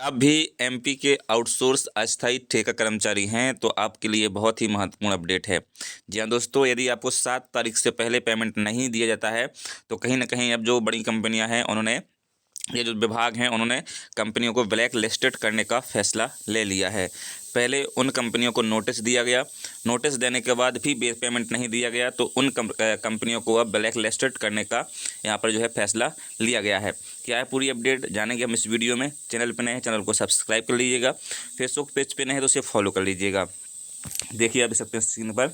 आप भी एमपी के आउटसोर्स अस्थायी ठेका कर्मचारी हैं तो आपके लिए बहुत ही महत्वपूर्ण अपडेट है। जी हाँ दोस्तों, यदि आपको 7 तारीख से पहले पेमेंट नहीं दिया जाता है तो कहीं न कहीं अब जो बड़ी कंपनियां हैं उन्होंने ये जो विभाग हैं उन्होंने कंपनियों को ब्लैक लिस्टेड करने का फैसला ले लिया है। पहले उन कंपनियों को नोटिस दिया गया, नोटिस देने के बाद भी पेमेंट नहीं दिया गया तो उन कंपनियों को अब ब्लैक लिस्टेड करने का यहाँ पर जो है फैसला लिया गया है। क्या है पूरी अपडेट जानेंगे हम इस वीडियो में। चैनल पर नए हैं चैनल को सब्सक्राइब कर लीजिएगा, फेसबुक पेज पे नए हैं तो उसे फॉलो कर लीजिएगा। देखिए आप सकते हैं स्क्रीन पर,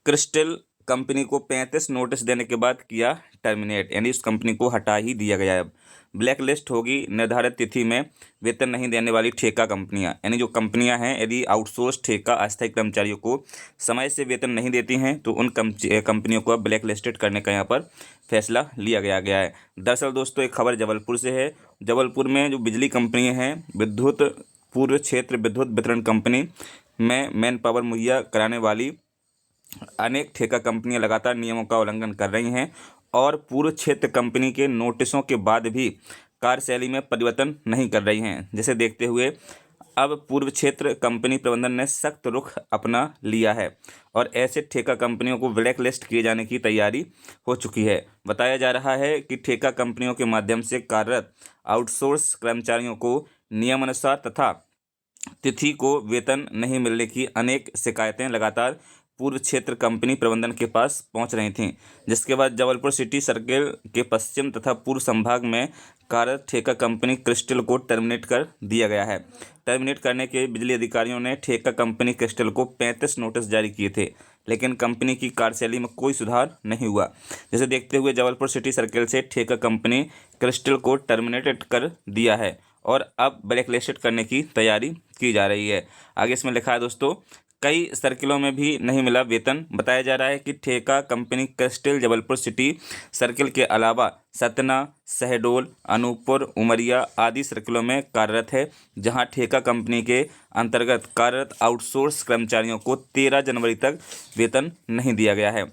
क्रिस्टल कंपनी को 35 नोटिस देने के बाद किया टर्मिनेट, यानी उस कंपनी को हटा ही दिया गया है। अब ब्लैक लिस्ट होगी निर्धारित तिथि में वेतन नहीं देने वाली ठेका कंपनियां, यानी जो कंपनियां हैं यदि आउटसोर्स ठेका अस्थायी कर्मचारियों को समय से वेतन नहीं देती हैं तो उन कंपनियों को अब ब्लैक लिस्टेड करने का यहाँ पर फैसला लिया गया है। दरअसल दोस्तों एक खबर जबलपुर से है। जबलपुर में जो बिजली कंपनियाँ हैं, विद्युत पूर्व क्षेत्र विद्युत वितरण कंपनी में मैन पावर मुहैया कराने वाली अनेक ठेका कंपनियां लगातार नियमों का उल्लंघन कर रही हैं और पूर्व क्षेत्र कंपनी के नोटिसों के बाद भी कार्यशैली में परिवर्तन नहीं कर रही हैं, जिसे देखते हुए अब पूर्व क्षेत्र कंपनी प्रबंधन ने सख्त रुख अपना लिया है और ऐसे ठेका कंपनियों को ब्लैक लिस्ट किए जाने की तैयारी हो चुकी है। बताया जा रहा है कि ठेका कंपनियों के माध्यम से कार्यरत आउटसोर्स कर्मचारियों को नियमानुसार तथा तिथि को वेतन नहीं मिलने की अनेक शिकायतें लगातार पूर्व क्षेत्र कंपनी प्रबंधन के पास पहुंच रही थीं, जिसके बाद जबलपुर सिटी सर्किल के पश्चिम तथा पूर्व संभाग में कार्यरत ठेका कंपनी क्रिस्टल को टर्मिनेट कर दिया गया है। टर्मिनेट करने के बिजली अधिकारियों ने ठेका कंपनी क्रिस्टल को 35 नोटिस जारी किए थे, लेकिन कंपनी की कार्यशैली में कोई सुधार नहीं हुआ, जिसे देखते हुए जबलपुर सिटी सर्किल से ठेका कंपनी क्रिस्टल को टर्मिनेटेड कर दिया है और अब ब्लैक लिस्टेड करने की तैयारी की जा रही है। आगे इसमें लिखा है दोस्तों, कई सर्किलों में भी नहीं मिला वेतन। बताया जा रहा है कि ठेका company crystal Jabalpur city circle के अलावा सतना, शहडोल, अनूपपुर, उमरिया आदि सर्किलों में कार्यरत है, जहां ठेका कंपनी के अंतर्गत कार्यरत आउटसोर्स कर्मचारियों को 13 जनवरी तक वेतन नहीं दिया गया है,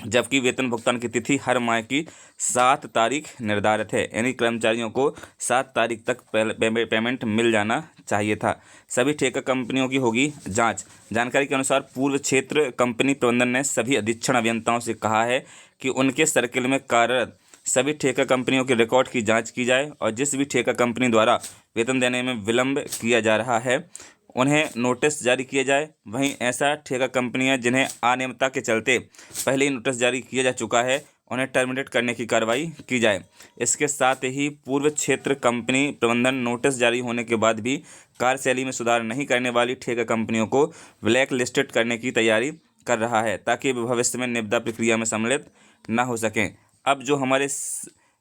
जबकि वेतन भुगतान की तिथि हर माह की 7 तारीख निर्धारित है, यानी कर्मचारियों को 7 तारीख तक पेमेंट मिल जाना चाहिए था। सभी ठेका कंपनियों की होगी जांच। जानकारी के अनुसार पूर्व क्षेत्र कंपनी प्रबंधन ने सभी अधीक्षण अभियंताओं से कहा है कि उनके सर्किल में कार्यरत सभी ठेका कंपनियों के रिकॉर्ड की जांच की जाए और जिस भी ठेका कंपनी द्वारा वेतन देने में विलंब किया जा रहा है उन्हें नोटिस जारी किए जाए। वहीं ऐसा ठेका कंपनियां जिन्हें अनियमितता के चलते पहले ही नोटिस जारी किया जा चुका है उन्हें टर्मिनेट करने की कार्रवाई की जाए। इसके साथ ही पूर्व क्षेत्र कंपनी प्रबंधन नोटिस जारी होने के बाद भी कार्यशैली में सुधार नहीं करने वाली ठेका कंपनियों को ब्लैक लिस्टेड करने की तैयारी कर रहा है, ताकि भविष्य में निविदा प्रक्रिया में सम्मिलित न हो सकें। अब जो हमारे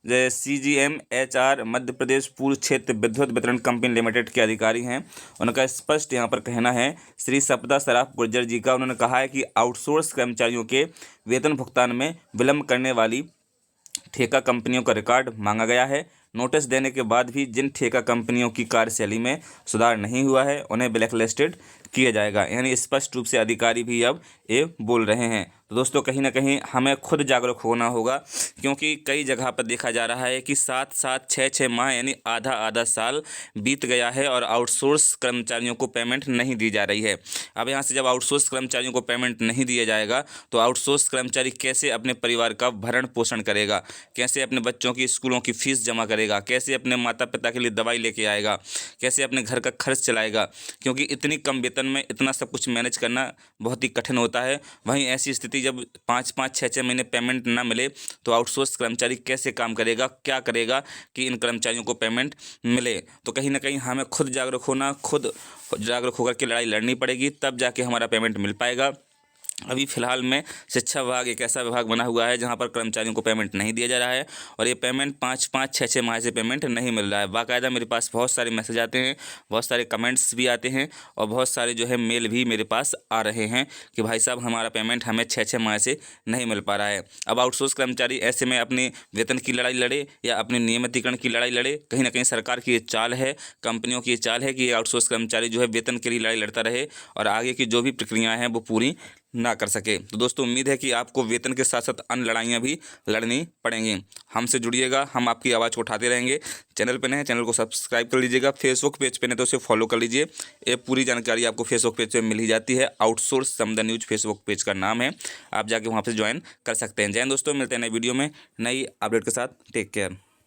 CGMHR मध्य प्रदेश पूर्व क्षेत्र विद्युत वितरण कंपनी लिमिटेड के अधिकारी हैं, उनका स्पष्ट यहाँ पर कहना है, श्री सपदा सराफ गुर्जर जी का, उन्होंने कहा है कि आउटसोर्स कर्मचारियों के वेतन भुगतान में विलंब करने वाली ठेका कंपनियों का रिकॉर्ड मांगा गया है। नोटिस देने के बाद भी जिन ठेका कंपनियों की कार्यशैली में सुधार नहीं हुआ है उन्हें ब्लैक लिस्टेड किया जाएगा, यानी स्पष्ट रूप से अधिकारी भी अब ये बोल रहे हैं। तो दोस्तों कहीं ना कहीं हमें खुद जागरूक होना होगा, क्योंकि कई जगह पर देखा जा रहा है कि 7-7, 6-6 माह यानी आधा साल बीत गया है और आउटसोर्स कर्मचारियों को पेमेंट नहीं दी जा रही है। अब यहाँ से जब आउटसोर्स कर्मचारियों को पेमेंट नहीं दिया जाएगा तो आउटसोर्स कर्मचारी कैसे अपने परिवार का भरण पोषण करेगा, कैसे अपने बच्चों की स्कूलों की फीस जमा करेगा, कैसे अपने माता पिता के लिए दवाई लेके आएगा, कैसे अपने घर का खर्च चलाएगा, क्योंकि इतनी कम वेतन में इतना सब कुछ मैनेज करना बहुत ही कठिन होता है। वहीं ऐसी स्थिति जब 5-5, 6-6 महीने पेमेंट ना मिले तो आउटसोर्स कर्मचारी कैसे काम करेगा, क्या करेगा कि इन कर्मचारियों को पेमेंट मिले। तो कहीं ना कहीं हमें खुद जागरूक होना, खुद जागरूक होकर के लड़ाई लड़नी पड़ेगी, तब जाके हमारा पेमेंट मिल पाएगा। अभी फ़िलहाल में शिक्षा विभाग एक ऐसा विभाग बना हुआ है जहां पर कर्मचारियों को पेमेंट नहीं दिया जा रहा है और ये पेमेंट 5-5, 6-6 माह से पेमेंट नहीं मिल रहा है। बाकायदा मेरे पास बहुत सारे मैसेज आते हैं, बहुत सारे कमेंट्स भी आते हैं और बहुत सारे जो है मेल भी मेरे पास आ रहे हैं कि भाई साहब हमारा पेमेंट हमें 6-6 माह से नहीं मिल पा रहा है। अब आउटसोर्स कर्मचारी ऐसे में अपने वेतन की लड़ाई लड़े या अपने नियमितीकरण की लड़ाई लड़े, कहीं ना कहीं सरकार की ये चाल है, कंपनियों की ये चाल है कि आउटसोर्स कर्मचारी जो है वेतन के लिए लड़ाई लड़ता रहे और आगे की जो भी प्रक्रियाएँ हैं वो पूरी ना कर सके। तो दोस्तों उम्मीद है कि आपको वेतन के साथ साथ अन्य लड़ाइयाँ भी लड़नी पड़ेंगी। हमसे जुड़िएगा, हम आपकी आवाज़ को उठाते रहेंगे। चैनल पे नए हैं, चैनल को सब्सक्राइब कर लीजिएगा। फेसबुक पेज पे नहीं तो उसे फॉलो कर लीजिए। ये पूरी जानकारी आपको फेसबुक पेज पे मिल ही जाती है। आउटसोर्स समदा न्यूज़ फेसबुक पेज का नाम है, आप जाके वहाँ पे ज्वाइन कर सकते हैं। जय हिंद दोस्तों, मिलते हैं नई वीडियो में नई अपडेट के साथ। Take care.